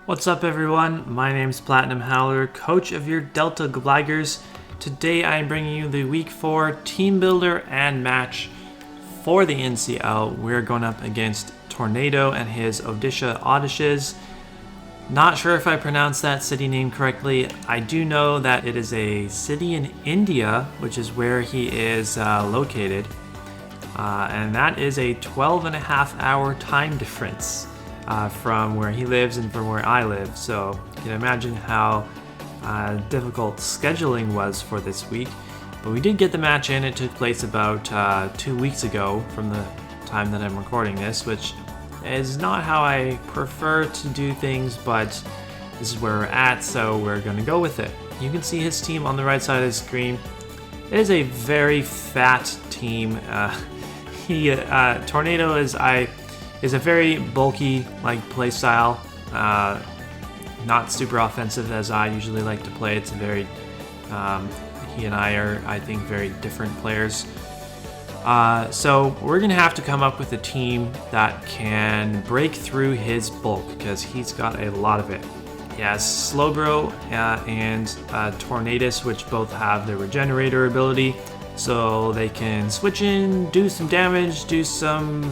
What's up everyone, my name's PlatinumHowler, coach of your Delta Gligars. Today I am bringing you the Week 4 Team Builder and match for the NCL. We're going up against Tornado and his Odisha Oddishes. Not sure if I pronounced that city name correctly. I do know that it is a city in India, which is where he is located. And that is a 12.5-hour time difference. From where he lives and from where I live, so you can imagine how difficult scheduling was for this week. But we did get the match in. It took place about 2 weeks ago from the time that I'm recording this, which is not how I prefer to do things, but this is where we're at, so we're going to go with it. You can see his team on the right side of the screen. It is a very fat team. Tornado is a very bulky play style, not super offensive as I usually like to play. It's a very, he and I are, I think, very different players. So we're going to have to come up with a team that can break through his bulk, because he's got a lot of it. He has Slowbro and Tornadus, which both have the Regenerator ability. So they can switch in, do some damage, do some,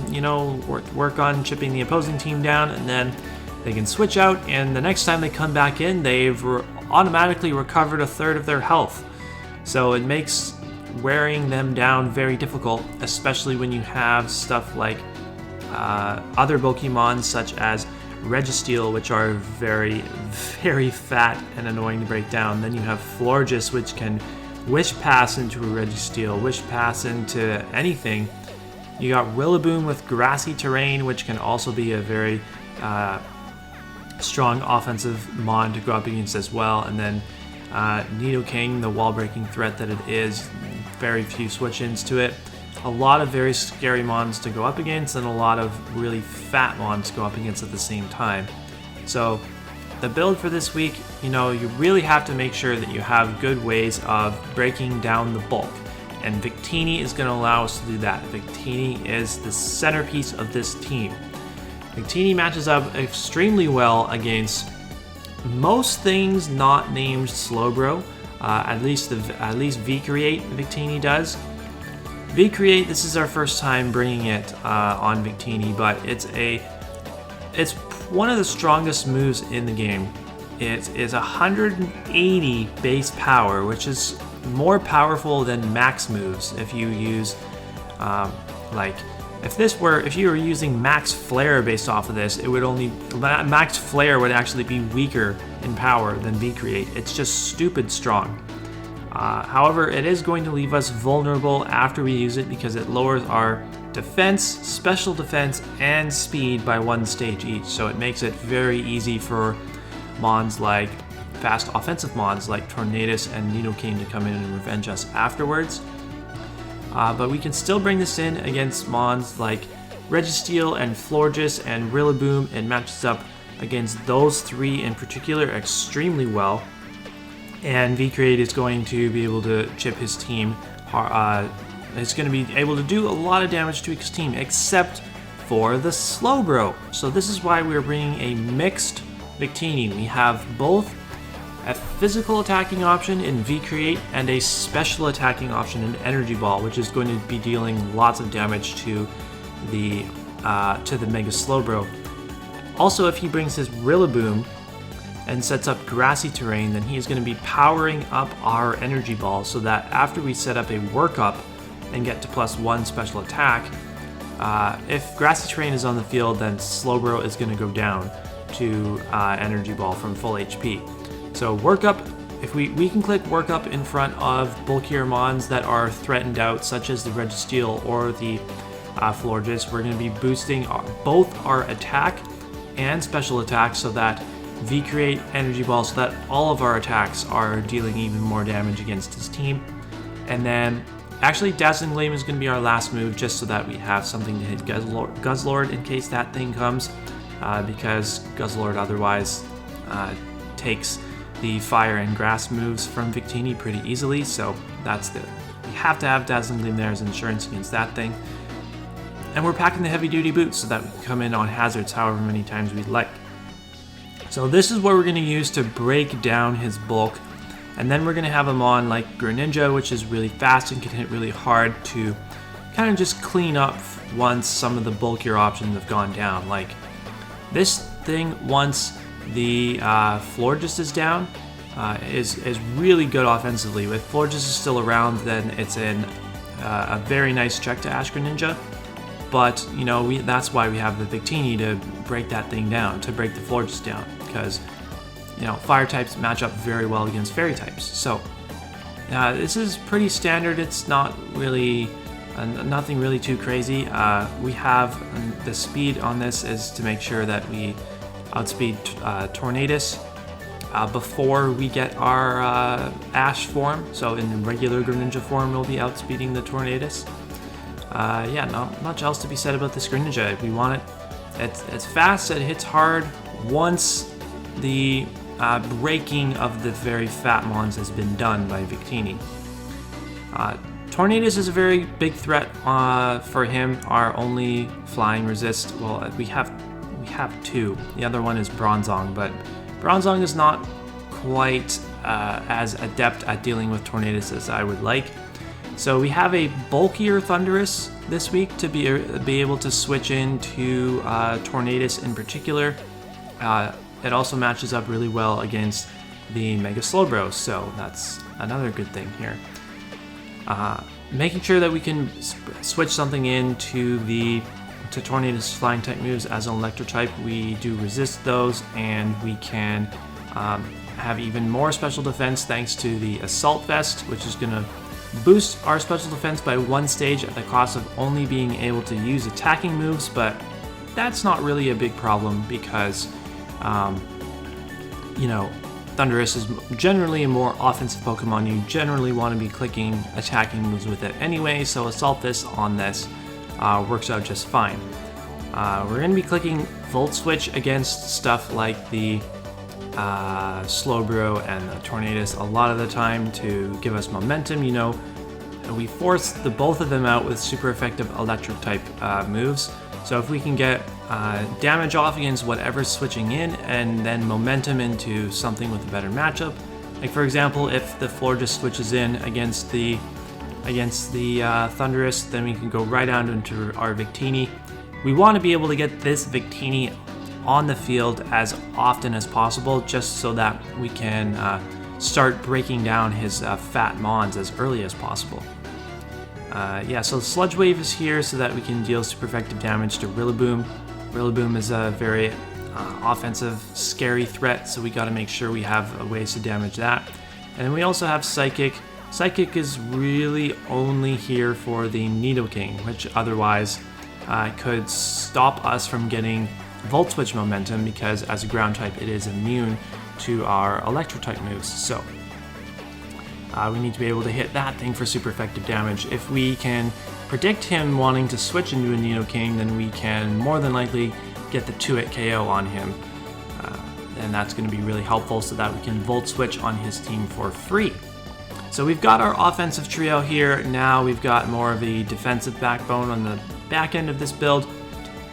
work on chipping the opposing team down, and then they can switch out, and the next time they come back in, they've automatically recovered a third of their health. So it makes wearing them down very difficult, especially when you have stuff like other Pokemon such as Registeel, which are very, very fat and annoying to break down. Then you have Florges, which can Wish Pass into a Registeel, Wish Pass into anything. You got Rillaboom with Grassy Terrain, which can also be a very strong offensive mon to go up against as well. And then Nidoking, the wall-breaking threat that it is, very few switch-ins to it. A lot of very scary mons to go up against, and a lot of really fat mons to go up against at the same time. So the build for this week, you really have to make sure that you have good ways of breaking down the bulk. And Victini is going to allow us to do that. Victini is the centerpiece of this team. Victini matches up extremely well against most things not named Slowbro. At least V-Create Victini does. V-Create, this is our first time bringing it on Victini, but it's one of the strongest moves in the game. It is 180 base power, which is more powerful than max moves. If you use, if you were using max flare based off of this, max flare would actually be weaker in power than V-Create. It's just stupid strong. However, it is going to leave us vulnerable after we use it, because it lowers our defense, special defense, and speed by 1 stage each. So it makes it very easy for mons like fast offensive mons like Tornadus and Nidoking to come in and revenge us afterwards. But we can still bring this in against mons like Registeel and Florges and Rillaboom. It matches up against those three in particular extremely well. And V-Create is going to be able to chip his team. It's going to be able to do a lot of damage to his team, except for the Slowbro. So this is why we're bringing a mixed Victini. We have both a physical attacking option in V-Create and a special attacking option in Energy Ball, which is going to be dealing lots of damage to the Mega Slowbro. Also, if he brings his Rillaboom and sets up Grassy Terrain, then he is going to be powering up our Energy Ball, so that after we set up a workup and get to +1 special attack, if Grassy Terrain is on the field, then Slowbro is going to go down to Energy Ball from full HP. So workup, if we can click workup in front of bulkier mons that are threatened out, such as the Registeel or the Florges, we're going to be boosting both our attack and special attack, so that V-Create, Energy Ball, so that all of our attacks are dealing even more damage against his team. And then actually Dazzling Gleam is going to be our last move, just so that we have something to hit Guzzlord in case that thing comes, because Guzzlord otherwise takes the fire and grass moves from Victini pretty easily. So we have to have Dazzling Gleam there as insurance against that thing. And we're packing the heavy duty boots so that we can come in on hazards however many times we'd like. So this is what we're going to use to break down his bulk. And then we're going to have him on like Greninja, which is really fast and can hit really hard to kind of just clean up once some of the bulkier options have gone down. Like this thing, once the Florges is down, is really good offensively. If Florges is still around, then it's a very nice check to Ash-Greninja. But, you know, that's why we have the Victini to break that thing down, to break the Florges down. Because, you know, fire types match up very well against fairy types. So, this is pretty standard. It's not really, nothing really too crazy. We have the speed on this is to make sure that we outspeed Tornadus before we get our Ash form. So in regular Greninja form, we'll be outspeeding the Tornadus. Yeah, not much else to be said about this Greninja. If we want it, it's fast, it hits hard. Once the breaking of the very fat mons has been done by Victini. Tornadus is a very big threat for him. Our only flying resist, well, we have two. The other one is Bronzong, but Bronzong is not quite as adept at dealing with Tornadus as I would like. So we have a bulkier Thundurus this week to be able to switch into Tornadus in particular. It also matches up really well against the Mega Slowbro, so that's another good thing here. Making sure that we can switch something into to Tornadus flying type moves as an electro type, we do resist those, and we can have even more special defense thanks to the Assault Vest, which is going to boost our special defense by 1 stage at the cost of only being able to use attacking moves, but that's not really a big problem because, you know, Thundurus is generally a more offensive Pokemon. You generally want to be clicking attacking moves with it anyway, so Assault Vest on this works out just fine. We're going to be clicking Volt Switch against stuff like the Slowbro and the Tornadus a lot of the time to give us momentum. You know, we force both of them out with super effective electric type moves. So if we can get damage off against whatever's switching in and then momentum into something with a better matchup, like for example, if the Florges switches in against the Thundurus, then we can go right down into our Victini. We want to be able to get this Victini on the field as often as possible, just so that we can start breaking down his fat mons as early as possible. Yeah, so Sludge Wave is here so that we can deal super effective damage to Rillaboom. Rillaboom is a very offensive, scary threat, so we got to make sure we have ways to damage that. And then we also have Psychic. Psychic is really only here for the Nidoking, which otherwise could stop us from getting Volt Switch momentum, because as a ground type it is immune to our electro type moves. So we need to be able to hit that thing for super effective damage. If we can predict him wanting to switch into a Nidoking, then we can more than likely get the 2-hit KO on him. And that's going to be really helpful so that we can Volt Switch on his team for free. So we've got our offensive trio here. Now we've got more of a defensive backbone on the back end of this build.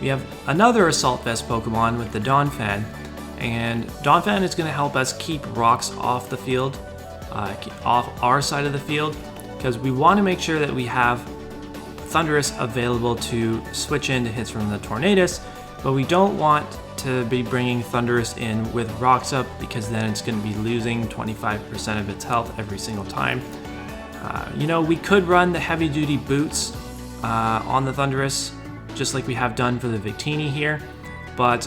We have another Assault Vest Pokemon with the Donphan, and Donphan is going to help us keep rocks off the field, off our side of the field, because we want to make sure that we have Thundurus available to switch into hits from the Tornadus, but we don't want to be bringing Thundurus in with rocks up, because then it's going to be losing 25% of its health every single time. You know, we could run the heavy duty boots on the Thundurus, just like we have done for the Victini here, but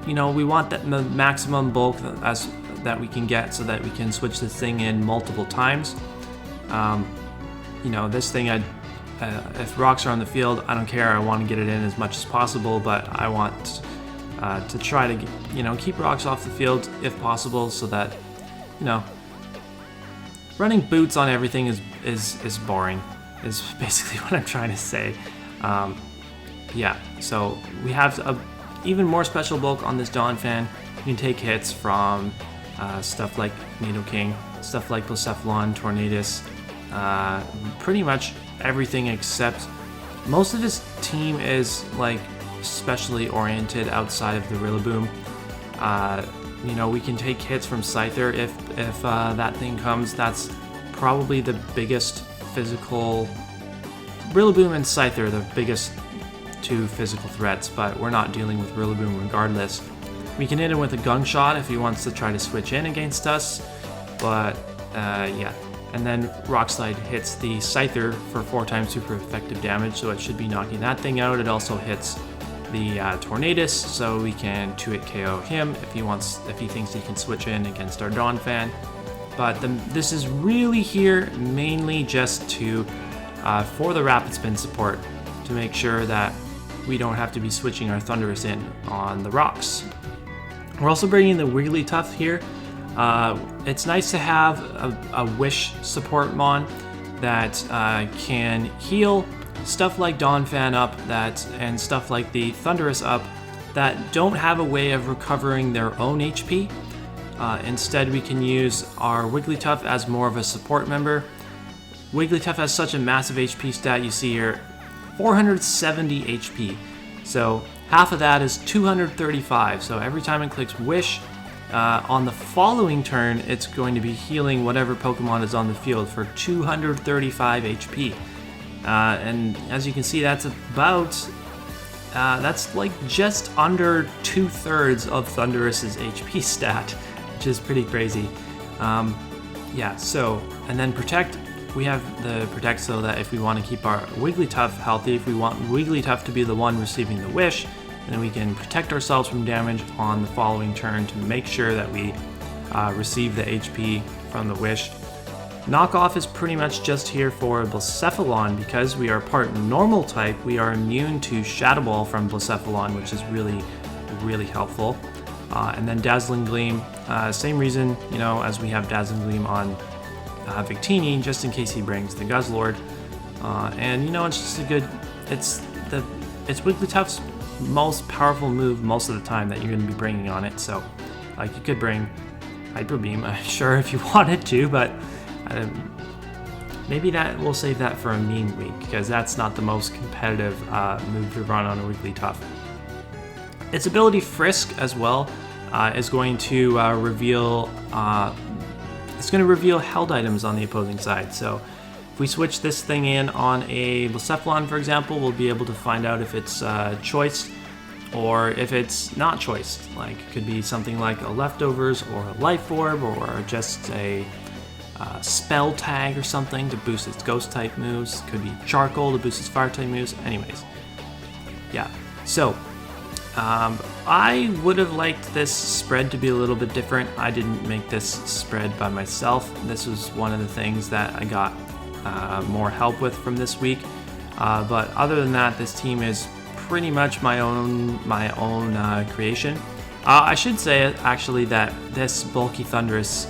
you know, we want that maximum bulk that we can get so that we can switch this thing in multiple times. You know, this thing, if rocks are on the field, I don't care. I want to get it in as much as possible, but I want to try to you know, keep rocks off the field if possible, so that, you know, running boots on everything is boring, is basically what I'm trying to say. Yeah, so we have even more special bulk on this Donphan. You can take hits from stuff like Nidoking, stuff like Blacephalon, Tornadus, pretty much everything except most of his team is like specially oriented outside of the Rillaboom. you know, we can take hits from Scyther if that thing comes. That's probably the biggest physical. Rillaboom and Scyther are the biggest two physical threats, but we're not dealing with Rillaboom regardless. We can hit him with a Gung Shot if he wants to try to switch in against us, but yeah. And then Rock Slide hits the Scyther for 4 times super effective damage, so it should be knocking that thing out. It also hits the Tornadus, so we can 2-hit KO him if he thinks he can switch in against our Donphan. But this is really here mainly just to for the Rapid Spin support, to make sure that we don't have to be switching our Thundurus in on the rocks. We're also bringing the Wigglytuff here. It's nice to have a Wish support mon that can heal stuff like Donphan up and stuff like the Thundurus up that don't have a way of recovering their own HP. Instead, we can use our Wigglytuff as more of a support member. Wigglytuff has such a massive HP stat, you see here, 470 HP. So half of that is 235. So every time it clicks Wish, on the following turn, it's going to be healing whatever Pokemon is on the field for 235 HP. And as you can see, that's like just under 2/3 of Thundurus's HP stat, which is pretty crazy. Yeah, so, and then Protect, we have the Protect so that if we want to keep our Wigglytuff healthy, if we want Wigglytuff to be the one receiving the Wish, then we can protect ourselves from damage on the following turn to make sure that we receive the HP from the Wish. Knockoff is pretty much just here for Blacephalon. Because we are part normal type, we are immune to Shadow Ball from Blacephalon, which is really, really helpful. And then Dazzling Gleam, same reason, you know, as we have Dazzling Gleam on Victini, just in case he brings the Guzzlord. And you know, it's just it's Wigglytuff's most powerful move most of the time that you're going to be bringing on it. So, like, you could bring Hyper Beam, sure, if you wanted to, but maybe we'll save that for a meme week, because that's not the most competitive move to run on a Wigglytuff. Its ability Frisk as well is going to reveal held items on the opposing side. So if we switch this thing in on a Blacephalon, for example, we'll be able to find out if it's choiced or if it's not choiced. Like, it could be something like a Leftovers or a Life Orb or just a Spell Tag or something to boost its Ghost type moves. Could be Charcoal to boost its Fire type moves. Anyways, yeah. So I would have liked this spread to be a little bit different. I didn't make this spread by myself. This was one of the things that I got more help with from this week. But other than that, this team is pretty much my own creation. I should say actually that this bulky Thundurus,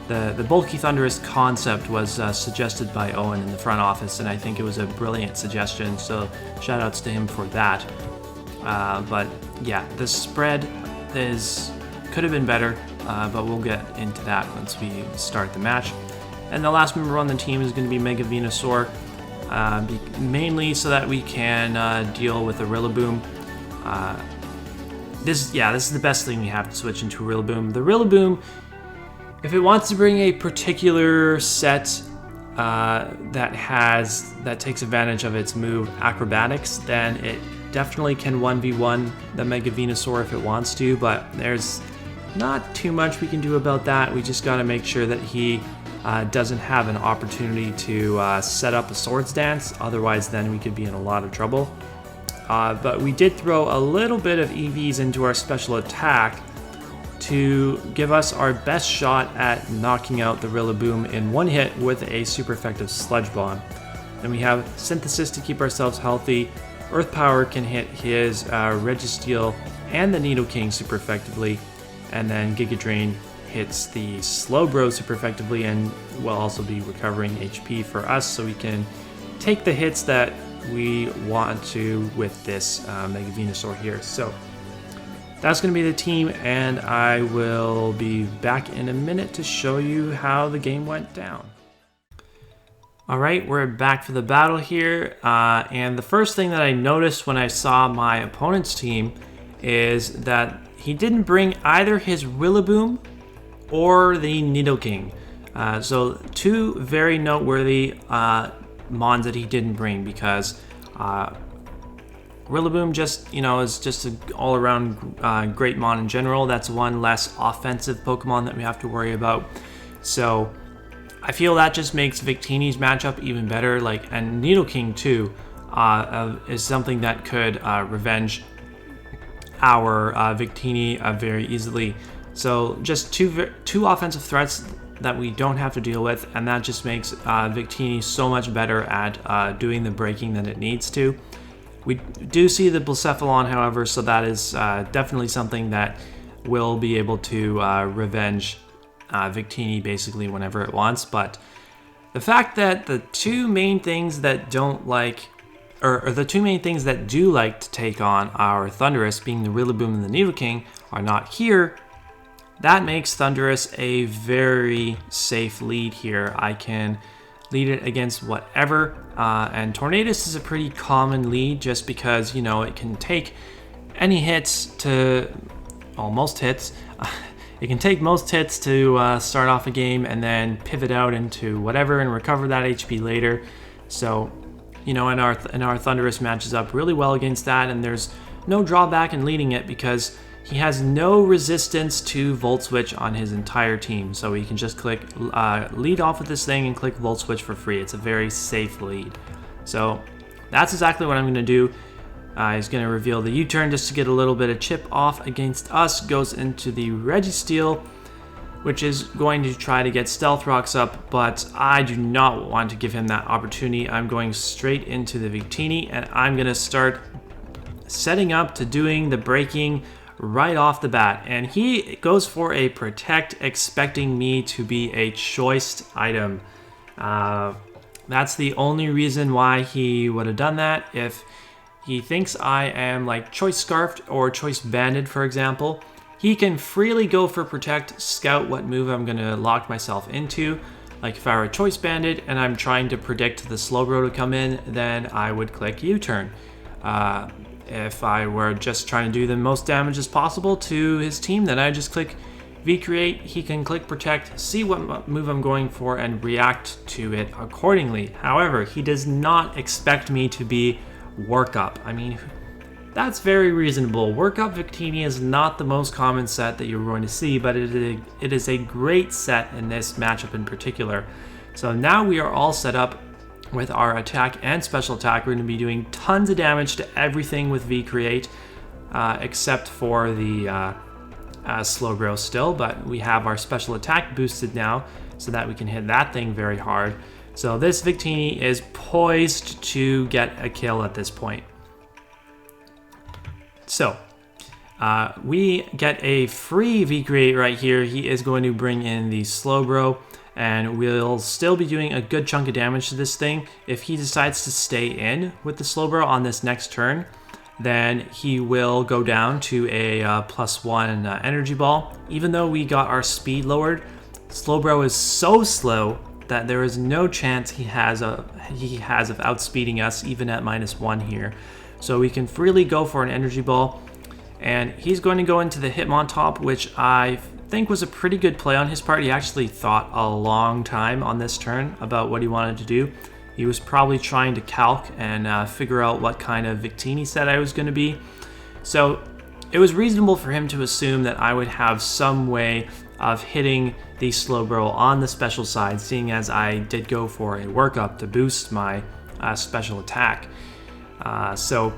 the bulky Thundurus concept was suggested by Owen in the front office, and I think it was a brilliant suggestion. So shout outs to him for that. But yeah, the spread could have been better, but we'll get into that once we start the match. And the last member on the team is going to be Mega Venusaur, mainly so that we can deal with a Rillaboom. This is the best thing we have to switch into a Rillaboom. The Rillaboom, if it wants to bring a particular set that takes advantage of its move Acrobatics, then it definitely can 1v1 the Mega Venusaur if it wants to, but there's not too much we can do about that. We just got to make sure that he doesn't have an opportunity to set up a Swords Dance, otherwise then we could be in a lot of trouble. But we did throw a little bit of EVs into our special attack to give us our best shot at knocking out the Rillaboom in one hit with a super effective Sludge Bomb. Then we have Synthesis to keep ourselves healthy. Earth Power can hit his Registeel and the Nidoking super effectively, and then Giga Drain hits the Slowbro super effectively and will also be recovering HP for us, so we can take the hits that we want to with this Mega Venusaur here. So that's going to be the team, and I will be back in a minute to show you how the game went down. Alright, we're back for the battle here, and the first thing that I noticed when I saw my opponent's team is that he didn't bring either his Rillaboom or the Nidoking. So two very noteworthy mons that he didn't bring, because Rillaboom just, is just an all-around great mon in general. That's one less offensive Pokemon that we have to worry about. So I feel that just makes Victini's matchup even better. And Nidoking too is something that could revenge our Victini very easily. So just two offensive threats that we don't have to deal with, and that just makes Victini so much better at doing the breaking that it needs to. We do see the Blacephalon, however, so that is definitely something that will be able to revenge Victini basically whenever it wants. But the fact that the two main things that don't like, or the two main things that do like to take on our Thundurus, being the Rillaboom and the Nidoking, are not here, that makes Thundurus a very safe lead here. I can lead it against whatever, and Tornadus is a pretty common lead just because, it can take any hits to, most hits. It can take most hits to start off a game and then pivot out into whatever and recover that HP later. So, and our Thundurus matches up really well against that, and there's no drawback in leading it because he has no resistance to Volt Switch on his entire team. So he can just click lead off with this thing and click Volt Switch for free. It's a very safe lead. So that's exactly what I'm going to do. He's going to reveal the U-turn just to get a little bit of chip off against us. Goes into the Registeel, which is going to try to get Stealth Rocks up, but I do not want to give him that opportunity. I'm going straight into the Victini, and I'm going to start setting up to doing the breaking right off the bat. And he goes for a Protect, expecting me to be a choiced item. That's the only reason why he would have done that. If he thinks I am Choice Scarfed or Choice Banded, for example, he can freely go for Protect, scout what move I'm going to lock myself into. Like if I were Choice Banded and I'm trying to predict the Slowbro to come in, then I would click U-turn. If I were just trying to do the most damage as possible to his team, then I just click V-Create. He can click Protect, see what move I'm going for, and react to it accordingly. However, he does not expect me to be Workup. I mean, that's very reasonable. Workup Victini is not the most common set that you're going to see, but it is a great set in this matchup in particular. So now we are all set up with our attack and special attack. We're going to be doing tons of damage to everything with V-Create, except for the Slowbro still, but we have our special attack boosted now so that we can hit that thing very hard. So this Victini is poised to get a kill at this point. So we get a free V-Create right here. He is going to bring in the Slowbro, and we'll still be doing a good chunk of damage to this thing. If he decides to stay in with the Slowbro on this next turn, then he will go down to a +1 energy ball. Even though we got our speed lowered, Slowbro is so slow that there is no chance he has of outspeeding us even at -1 here. So we can freely go for an energy ball, and he's going to go into the Hitmontop, which I think was a pretty good play on his part. He actually thought a long time on this turn about what he wanted to do. He was probably trying to calc and figure out what kind of Victini set I was going to be. So it was reasonable for him to assume that I would have some way of hitting the Slowbro on the special side, seeing as I did go for a workup to boost my special attack. So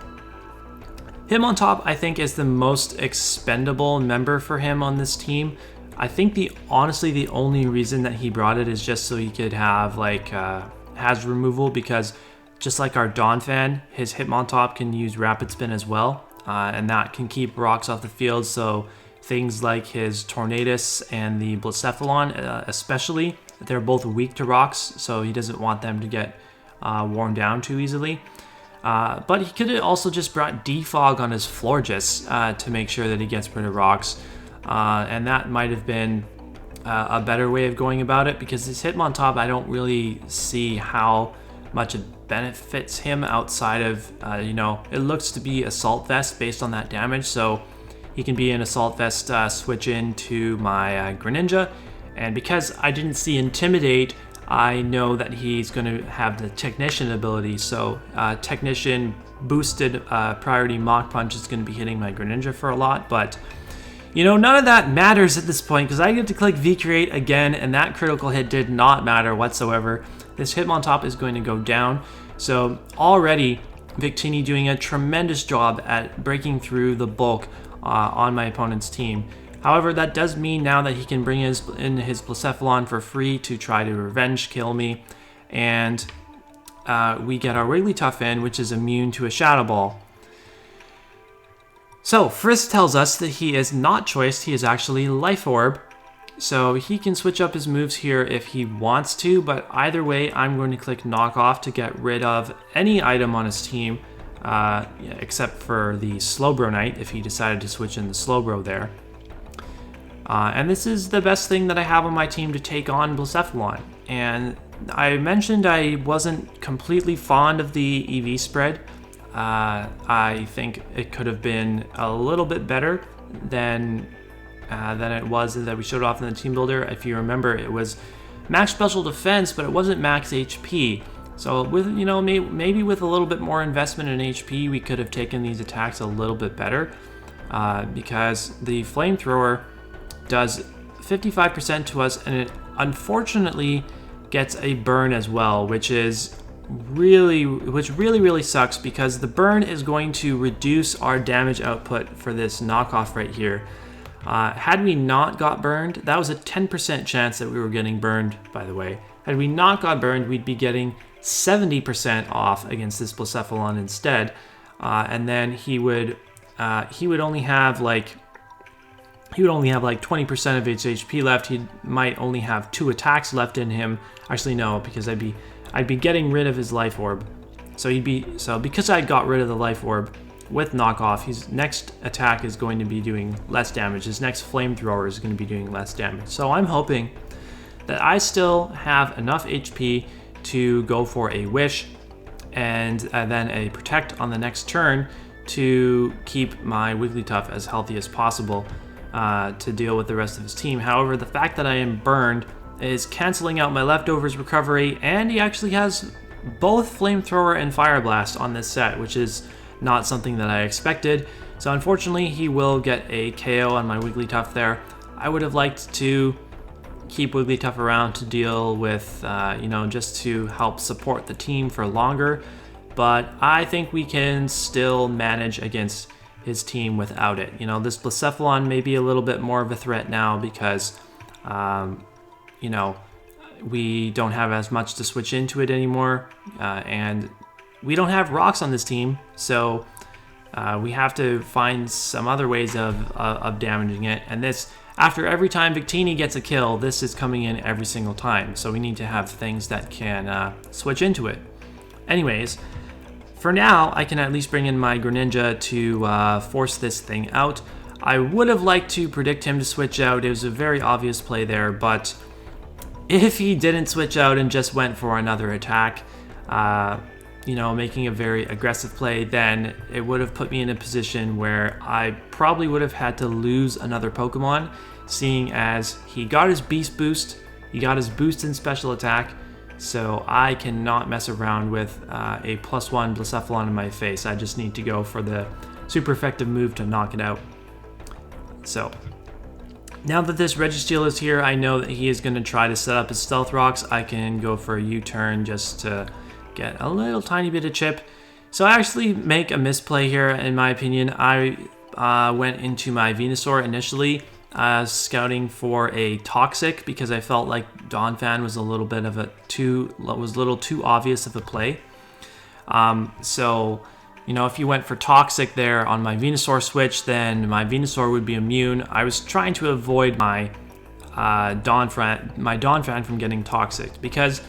Hitmontop, I think, is the most expendable member for him on this team. I think honestly the only reason that he brought it is just so he could have hazard removal, because just like our Donphan, his Hitmontop can use Rapid Spin as well, and that can keep rocks off the field. So things like his Tornadus and the Blacephalon especially, they're both weak to rocks, so he doesn't want them to get worn down too easily. But he could have also just brought Defog on his Florges to make sure that he gets rid of rocks, and that might have been a better way of going about it, because his Hitmontop, I don't really see how much it benefits him outside of, it looks to be Assault Vest based on that damage, so he can be an Assault Vest switch into my Greninja. And because I didn't see Intimidate, I know that he's going to have the Technician ability. So Technician boosted priority Mach Punch is going to be hitting my Greninja for a lot. But, you know, none of that matters at this point because I get to click V-Create again, and that critical hit did not matter whatsoever. This Hitmontop is going to go down. So already Victini doing a tremendous job at breaking through the bulk on my opponent's team. However, that does mean now that he can bring in his Blacephalon for free to try to revenge kill me. And we get our Wigglytuff in, which is immune to a Shadow Ball. So, Frisk tells us that he is not choiced, he is actually Life Orb. So he can switch up his moves here if he wants to, but either way, I'm going to click Knock Off to get rid of any item on his team. Except for the Slowbro Knight, if he decided to switch in the Slowbro there. And this is the best thing that I have on my team to take on Blacephalon. And I mentioned I wasn't completely fond of the EV spread. I think it could have been a little bit better than it was that we showed off in the team builder. If you remember, it was max special defense, but it wasn't max HP. So with, you know, maybe with a little bit more investment in HP, we could have taken these attacks a little bit better, because the Flamethrower does 55% to us, and it unfortunately gets a burn as well, which really sucks because the burn is going to reduce our damage output for this knockoff right here. Had we not got burned, that was a 10% chance that we were getting burned, by the way. Had we not got burned, we'd be getting 70% off against this Blacephalon instead, and then he would only have like 20% of his HP left. He might only have 2 attacks left in him. Actually, no, because I'd be getting rid of his Life Orb. So because I got rid of the Life Orb with Knockoff, his next attack is going to be doing less damage. His next Flamethrower is going to be doing less damage. So I'm hoping that I still have enough HP to go for a Wish and then a Protect on the next turn to keep my Wigglytuff as healthy as possible to deal with the rest of his team. However, the fact that I am burned is canceling out my Leftovers recovery, and he actually has both Flamethrower and Fire Blast on this set, which is not something that I expected. So unfortunately, he will get a KO on my Wigglytuff there. I would have liked to keep Wigglytuff around to deal with, just to help support the team for longer. But I think we can still manage against his team without it. You know, this Blacephalon may be a little bit more of a threat now because, we don't have as much to switch into it anymore. And we don't have rocks on this team, so we have to find some other ways of damaging it. And this, after every time Victini gets a kill, this is coming in every single time. So we need to have things that can switch into it. Anyways, for now, I can at least bring in my Greninja to force this thing out. I would have liked to predict him to switch out. It was a very obvious play there, but if he didn't switch out and just went for another attack, making a very aggressive play, then it would have put me in a position where I probably would have had to lose another Pokemon, seeing as he got his Beast Boost, he got his boost in special attack, so I cannot mess around with a +1 Blacephalon in my face. I just need to go for the super effective move to knock it out. So now that this Registeel is here, I know that he is going to try to set up his Stealth Rocks. I can go for a U-turn just to get a little tiny bit of chip. So I actually make a misplay here, in my opinion. I went into my Venusaur initially, scouting for a Toxic because I felt like Donphan was a little bit of a little too obvious of a play. If you went for Toxic there on my Venusaur switch, then my Venusaur would be immune. I was trying to avoid my Donphan from getting Toxic because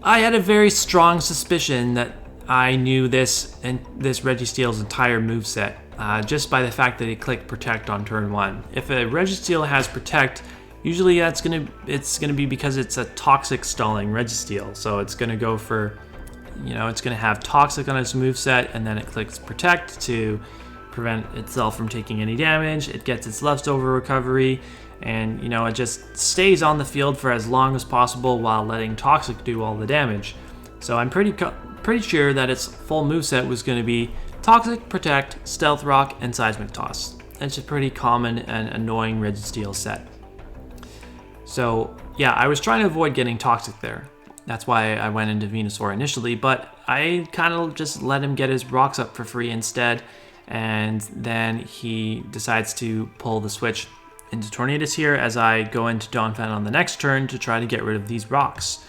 I had a very strong suspicion that I knew this Registeel's entire moveset just by the fact that it clicked Protect on turn 1. If a Registeel has Protect, usually it's gonna be because it's a Toxic stalling Registeel. So it's gonna go for, it's gonna have Toxic on its moveset, and then it clicks Protect to prevent itself from taking any damage. It gets its leftover recovery, and you know, it just stays on the field for as long as possible while letting Toxic do all the damage. So I'm pretty sure that its full moveset was going to be Toxic, Protect, Stealth Rock, and Seismic Toss. It's a pretty common and annoying Rigid Steel set. So yeah, I was trying to avoid getting Toxic there. That's why I went into Venusaur initially, but I kind of just let him get his rocks up for free instead, and then he decides to pull the switch into Tornadus here as I go into Donphan on the next turn to try to get rid of these rocks.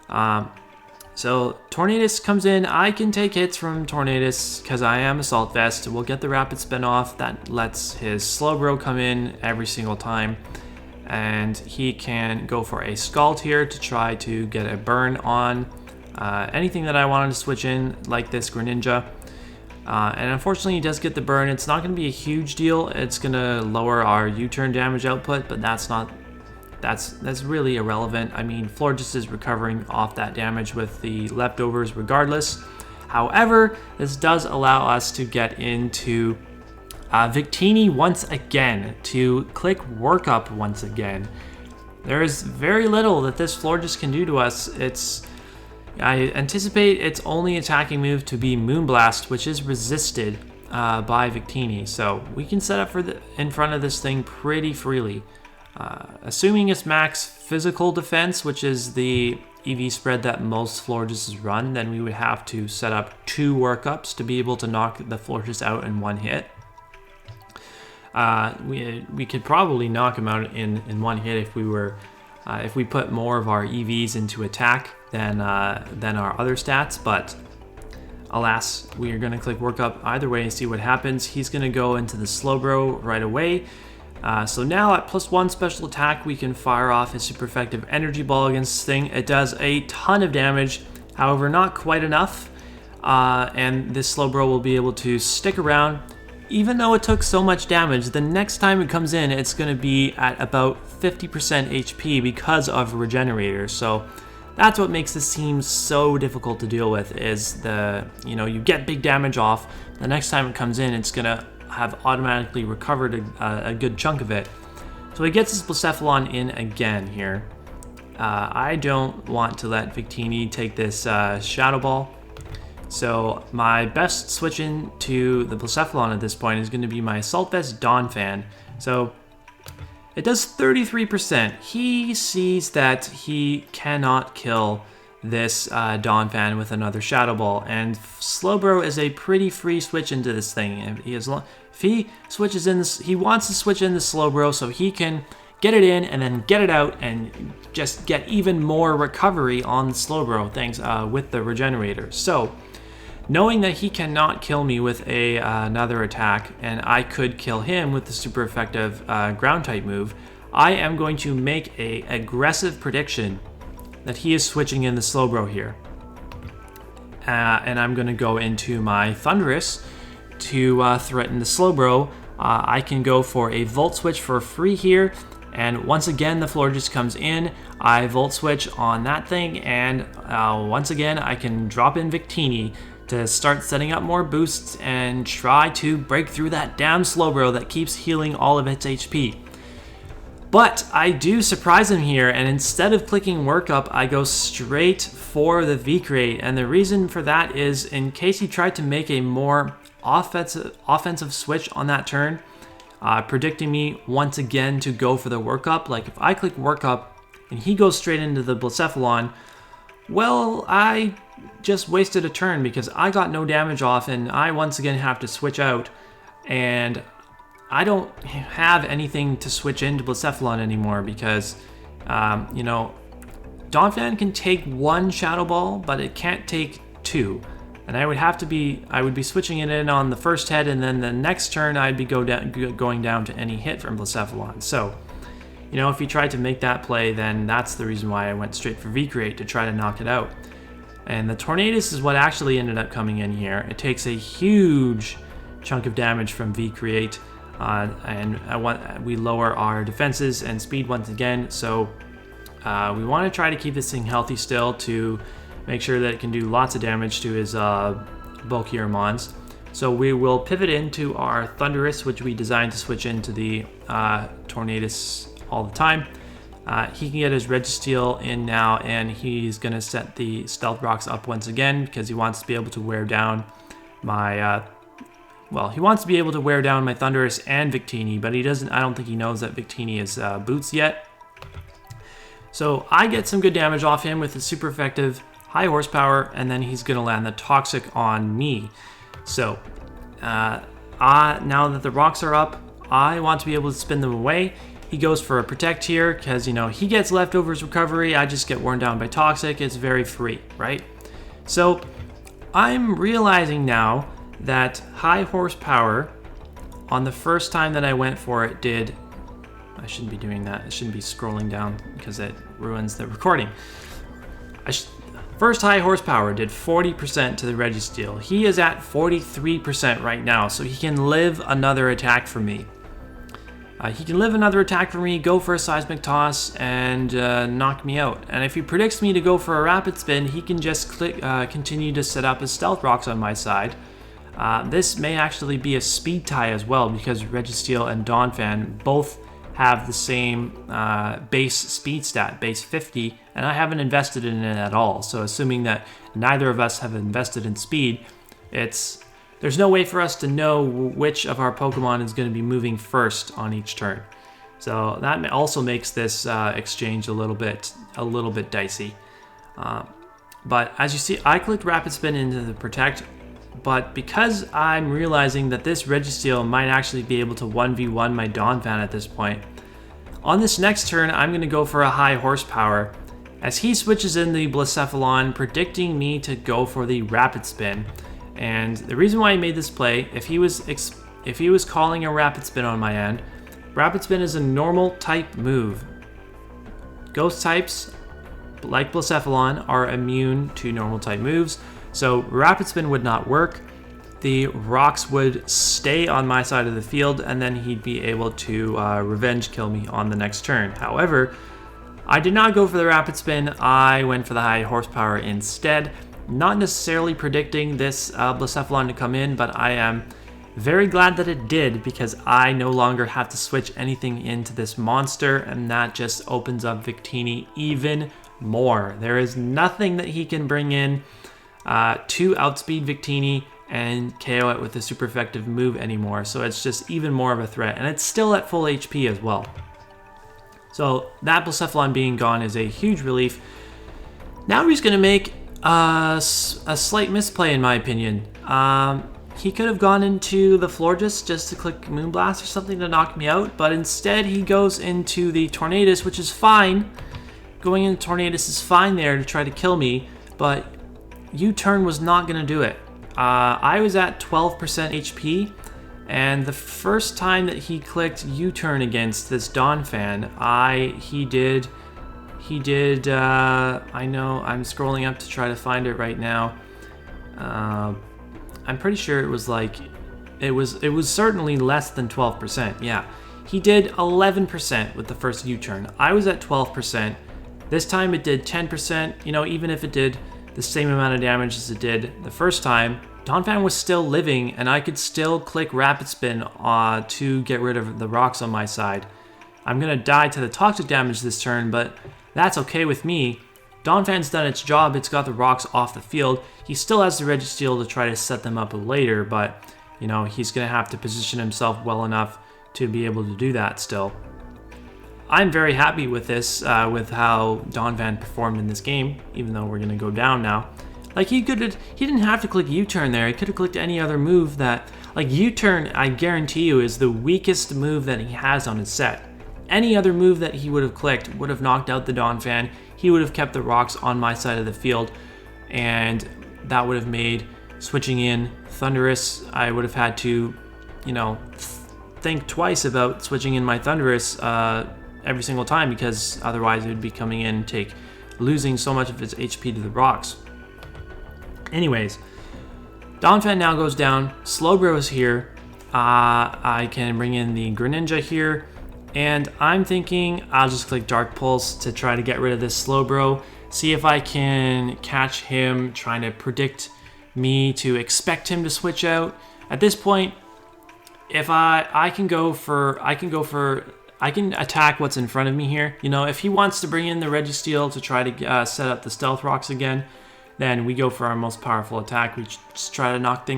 So Tornadus comes in. I can take hits from Tornadus because I am Assault Vest. We'll get the Rapid Spin off. That lets his Slowbro come in every single time. And he can go for a Scald here to try to get a burn on anything that I wanted to switch in, like this Greninja. And unfortunately, he does get the burn. It's not going to be a huge deal. It's going to lower our U-turn damage output, but that's really irrelevant. I mean, Florges is recovering off that damage with the leftovers regardless. However, this does allow us to get into Victini once again, to click Workup once again. There is very little that this Florges can do to us. I anticipate its only attacking move to be Moonblast, which is resisted by Victini, so we can set up in front of this thing pretty freely. Assuming it's max physical defense, which is the EV spread that most Florges run, then we would have to set up 2 workups to be able to knock the Florges out in one hit. We could probably knock him out in one hit if we put more of our EVs into attack than our other stats, but alas, we are going to click Workup either way and see what happens. He's going to go into the Slowbro right away. So now at +1 special attack, we can fire off a super effective Energy Ball against this thing. It does a ton of damage, however, not quite enough, and this Slowbro will be able to stick around. Even though it took so much damage, the next time it comes in, it's going to be at about 50% HP because of Regenerator. So that's what makes this team so difficult to deal with, is you get big damage off. The next time it comes in, it's going to have automatically recovered a good chunk of it. So he gets his Blacephalon in again here. I don't want to let Victini take this Shadow Ball. So my best switch in to the Blacephalon at this point is going to be my Assault Vest Donphan. So it does 33%. He sees that he cannot kill this Donphan with another Shadow Ball, and Slowbro is a pretty free switch into this thing. If he switches in this, he wants to switch in the Slowbro so he can get it in and then get it out and just get even more recovery on the Slowbro things with the Regenerator. So knowing that he cannot kill me with another attack, and I could kill him with the super effective ground type move, I am going to make an aggressive prediction that he is switching in the Slowbro here. And I'm going to go into my Thundurus to threaten the Slowbro. I can go for a Volt Switch for free here, and once again the Florges comes in. I Volt Switch on that thing, and once again I can drop in Victini to start setting up more boosts and try to break through that damn Slowbro that keeps healing all of its HP. But I do surprise him here, and instead of clicking Workup, I go straight for the V-Create, and the reason for that is in case he tried to make a more offensive switch on that turn, predicting me once again to go for the Workup. Like if I click Workup and he goes straight into the Blacephalon, well, I just wasted a turn because I got no damage off, and I once again have to switch out, and I don't have anything to switch into Blacephalon anymore because, Donphan can take 1 Shadow Ball, but it can't take 2. And I would be switching it in on the first head, and then the next turn I'd be going down to any hit from Blacephalon. So, if he tried to make that play, then that's the reason why I went straight for V-Create to try to knock it out. And the Tornadus is what actually ended up coming in here. It takes a huge chunk of damage from V-Create, and we lower our defenses and speed once again. So we want to try to keep this thing healthy still to make sure that it can do lots of damage to his bulkier mons. So we will pivot into our Thundurus, which we designed to switch into the Tornadus all the time. He can get his Registeel in now, and he's going to set the Stealth Rocks up once again because he wants to be able to wear down my... he wants to be able to wear down my Thundurus and Victini, but he doesn't. I don't think he knows that Victini is boots yet. So I get some good damage off him with his super effective high horsepower, and then he's going to land the Toxic on me. So now that the rocks are up, I want to be able to spin them away. He goes for a Protect here because, you know, he gets Leftovers recovery. I just get worn down by Toxic. It's very free, right? So I'm realizing now that high horsepower on the first time that I went for it did... I shouldn't be doing that. I shouldn't be scrolling down because it ruins the recording. First high horsepower did 40% to the Registeel. He is at 43% right now, so he can live another attack for me. Go for a Seismic Toss, and knock me out. And if he predicts me to go for a Rapid Spin, he can just continue to set up his Stealth Rocks on my side. This may actually be a speed tie as well, because Registeel and Donphan both have the same base speed stat, base 50, and I haven't invested in it at all. So assuming that neither of us have invested in speed, there's no way for us to know which of our Pokemon is going to be moving first on each turn. So that also makes this exchange a little bit dicey. But as you see, I clicked Rapid Spin into the Protect, but because I'm realizing that this Registeel might actually be able to 1v1 my Donphan at this point, on this next turn, I'm going to go for a high horsepower as he switches in the Blacephalon, predicting me to go for the Rapid Spin. And the reason why I made this play, if he was calling a Rapid Spin on my end, Rapid Spin is a normal type move. Ghost types, like Blacephalon, are immune to normal type moves, so Rapid Spin would not work. The rocks would stay on my side of the field, and then he'd be able to revenge kill me on the next turn. However, I did not go for the Rapid Spin. I went for the high horsepower instead. Not necessarily predicting this Blacephalon to come in, but I am very glad that it did, because I no longer have to switch anything into this monster, and that just opens up Victini even more. There is nothing that he can bring in to outspeed Victini and KO it with a super effective move anymore, so it's just even more of a threat, and it's still at full HP as well. So that Blacephalon being gone is a huge relief. Now he's going to make a slight misplay in my opinion. He could have gone into the Florges just to click Moonblast or something to knock me out, but instead he goes into the Tornadus, which is fine. Going into Tornadus is fine there to try to kill me, but U-turn was not going to do it. I was at 12% HP, and the first time that he clicked U-turn against this Donphan, he did, I know, I'm scrolling up to try to find it right now. I'm pretty sure it was like, it was certainly less than 12%, yeah. He did 11% with the first U-turn. I was at 12%. This time it did 10%, you know, even if it did the same amount of damage as it did the first time, Donphan was still living, and I could still click Rapid Spin to get rid of the rocks on my side. I'm going to die to the toxic damage this turn, but that's okay with me. Donphan's done its job, it's got the rocks off the field. He still has the Registeel to try to set them up later, but you know, he's going to have to position himself well enough to be able to do that still. I'm very happy with this, with how Donphan performed in this game, even though we're going to go down now. Like, he didn't have to click U-turn there. He could have clicked any other move that, like, U-turn, I guarantee you, is the weakest move that he has on his set. Any other move that he would have clicked would have knocked out the Donphan. He would have kept the rocks on my side of the field, and that would have made switching in Thundurus, I would have had to, you know, think twice about switching in my Thundurus every single time, because otherwise it would be coming in and losing so much of its HP to the rocks. Anyways, Donphan now goes down. Slowbro is here. I can bring in the Greninja here, and I'm thinking I'll just click Dark Pulse to try to get rid of this Slowbro. See if I can catch him trying to predict me to expect him to switch out. At this point, if I can attack what's in front of me here. You know, if he wants to bring in the Registeel to try to set up the Stealth Rocks again, then we go for our most powerful attack. We just try to knock the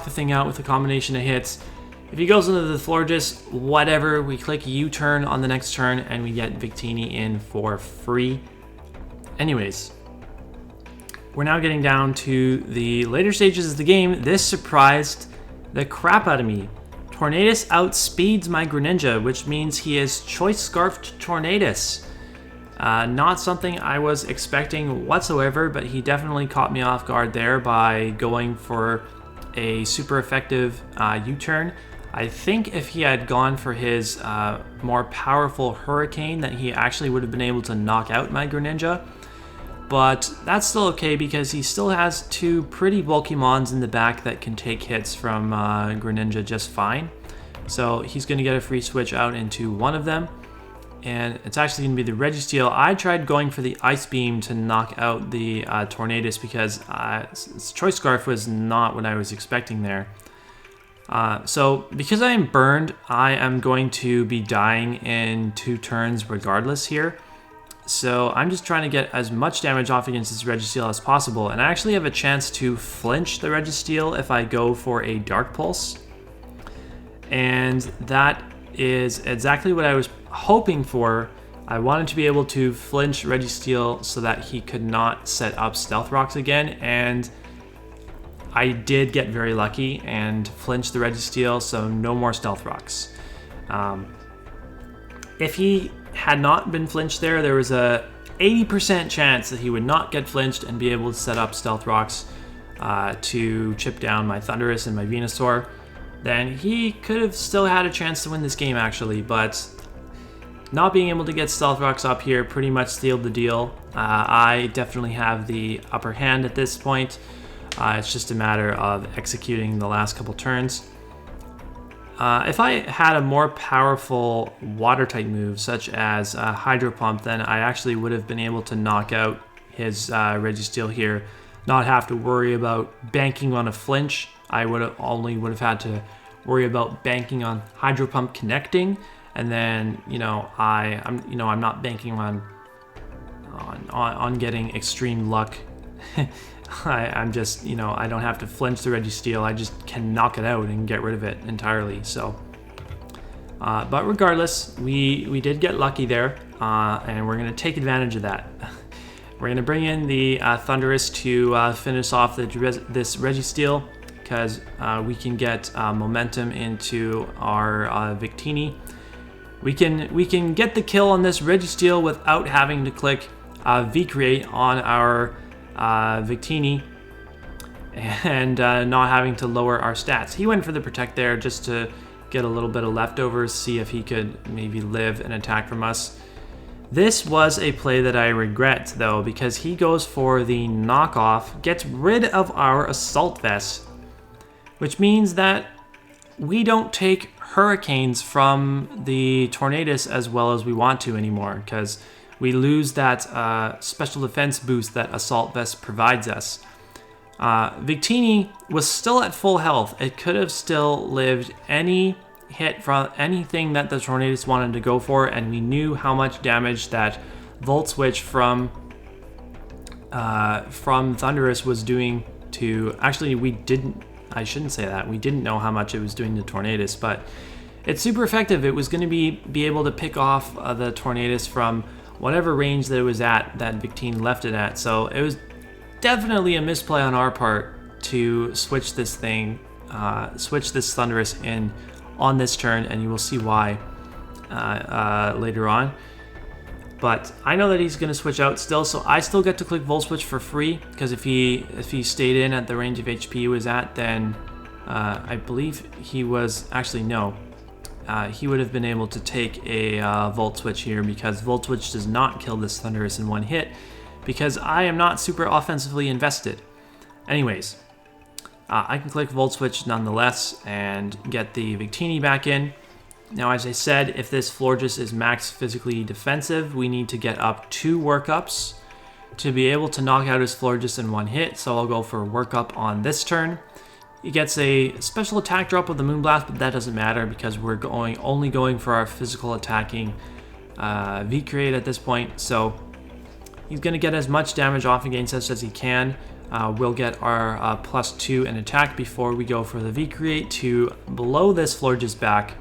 thing out with a combination of hits. If he goes into the Florges, whatever, we click U-turn on the next turn and we get Victini in for free. Anyways, we're now getting down to the later stages of the game. This surprised the crap out of me. Tornadus outspeeds my Greninja, which means he is Choice Scarfed Tornadus. Not something I was expecting whatsoever, but he definitely caught me off guard there by going for a super effective U-turn. I think if he had gone for his more powerful Hurricane, that he actually would have been able to knock out my Greninja. But that's still okay because he still has two pretty bulky mons in the back that can take hits from Greninja just fine. So he's going to get a free switch out into one of them. And it's actually going to be the Registeel. I tried going for the Ice Beam to knock out the Tornadus because Choice Scarf was not what I was expecting there. So because I am burned, I am going to be dying in 2 turns regardless here. So I'm just trying to get as much damage off against this Registeel as possible. And I actually have a chance to flinch the Registeel if I go for a Dark Pulse. And that is exactly what I was hoping for. I wanted to be able to flinch Registeel so that he could not set up Stealth Rocks again. And I did get very lucky and flinch the Registeel, so no more Stealth Rocks. If he had not been flinched there was a 80% chance that he would not get flinched and be able to set up Stealth Rocks to chip down my Thundurus and my Venusaur. Then he could have still had a chance to win this game actually, but not being able to get Stealth Rocks up here pretty much sealed the deal. I definitely have the upper hand at this point. It's just a matter of executing the last couple turns. If I had a more powerful water-type move, such as Hydro Pump, then I actually would have been able to knock out his Registeel here, not have to worry about banking on a flinch. I would have had to worry about banking on Hydro Pump connecting, and then I'm not banking on getting extreme luck. I'm just, I don't have to flinch the Registeel. I just can knock it out and get rid of it entirely. So, but regardless, we did get lucky there, and we're going to take advantage of that. We're going to bring in the Thundurus to finish off this Registeel because we can get momentum into our Victini. We can get the kill on this Registeel without having to click V-Create on our Victini and not having to lower our stats. He went for the Protect there just to get a little bit of leftovers, see if he could maybe live an attack from us. This was a play that I regret though, because he goes for the knockoff, gets rid of our Assault Vest, which means that we don't take Hurricanes from the Tornadus as well as we want to anymore, because we lose that special defense boost that Assault Vest provides us. Victini was still at full health. It could have still lived any hit from anything that the Tornadus wanted to go for, and we knew how much damage that Volt Switch from Thundurus was doing to... Actually, we didn't... I shouldn't say that. We didn't know how much it was doing to Tornadus, but it's super effective. It was going to be able to pick off the Tornadus from whatever range that it was at, that Victini left it at. So it was definitely a misplay on our part to switch this thing, switch this Thundurus in on this turn, and you will see why later on. But I know that he's going to switch out still, so I still get to click Volt Switch for free, because if he stayed in at the range of HP he was at, then I believe he was... Actually, no. He would have been able to take a Volt Switch here, because Volt Switch does not kill this Thundurus in one hit, because I am not super offensively invested. Anyways, I can click Volt Switch nonetheless and get the Victini back in. Now, as I said, if this Florges is max physically defensive, we need to get up 2 workups to be able to knock out his Florges in one hit, so I'll go for workup on this turn. He gets a special attack drop with the Moonblast, but that doesn't matter because we're only going for our physical attacking V-Create at this point. So he's going to get as much damage off against us as he can. We'll get our +2 in attack before we go for the V-Create to blow this Florges back.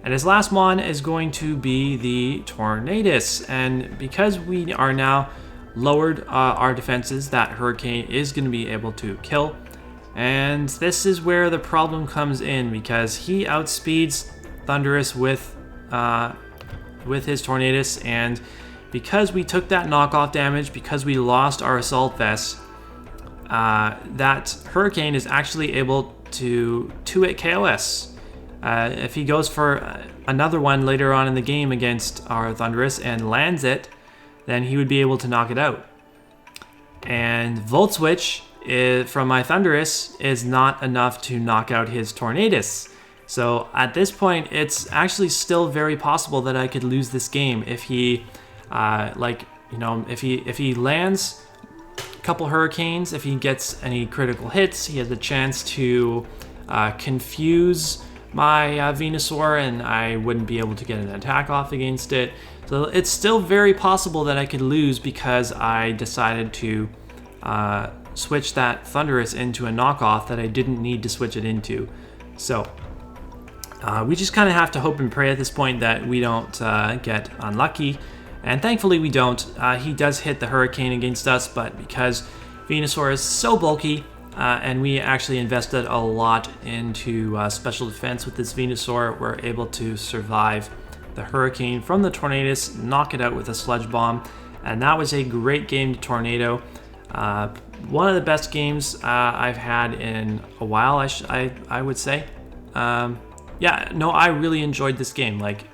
And his last mon is going to be the Tornadus. And because we are now lowered our defenses, that Hurricane is going to be able to kill. And this is where the problem comes in, because he outspeeds Thundurus with his Tornadus. And because we took that knockoff damage, because we lost our Assault Vest, that Hurricane is actually able to 2-hit KOS. If he goes for another one later on in the game against our Thundurus and lands it, then he would be able to knock it out. And Volt Switch from my Thundurus is not enough to knock out his Tornadus. So at this point, it's actually still very possible that I could lose this game if he, if he lands a couple Hurricanes, if he gets any critical hits, he has a chance to confuse my Venusaur, and I wouldn't be able to get an attack off against it. So it's still very possible that I could lose because I decided to switch that Thundurus into a knockoff that I didn't need to switch it into. So we just kind of have to hope and pray at this point that we don't get unlucky. And thankfully we don't. He does hit the Hurricane against us, but because Venusaur is so bulky, and we actually invested a lot into special defense with this Venusaur, we're able to survive the Hurricane from the Tornadus, knock it out with a Sludge Bomb, and that was a great game to Tornado. One of the best games I've had in a while, I would say. Yeah, no, I really enjoyed this game. Like,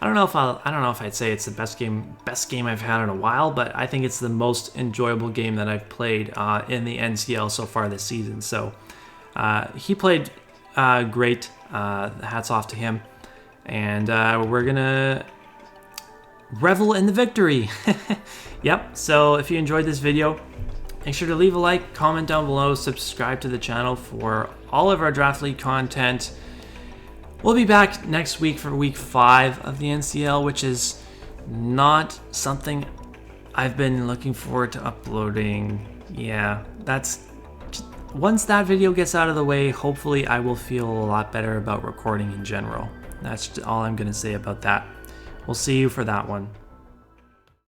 I don't know if I'd say it's the best game I've had in a while, but I think it's the most enjoyable game that I've played in the NCL so far this season. So he played great. Hats off to him, and we're gonna revel in the victory. Yep. So if you enjoyed this video, make sure to leave a like, comment down below, subscribe to the channel for all of our Draft League content. We'll be back next week for week 5 of the NCL, which is not something I've been looking forward to uploading. Yeah, once that video gets out of the way, hopefully I will feel a lot better about recording in general. That's all I'm going to say about that. We'll see you for that one.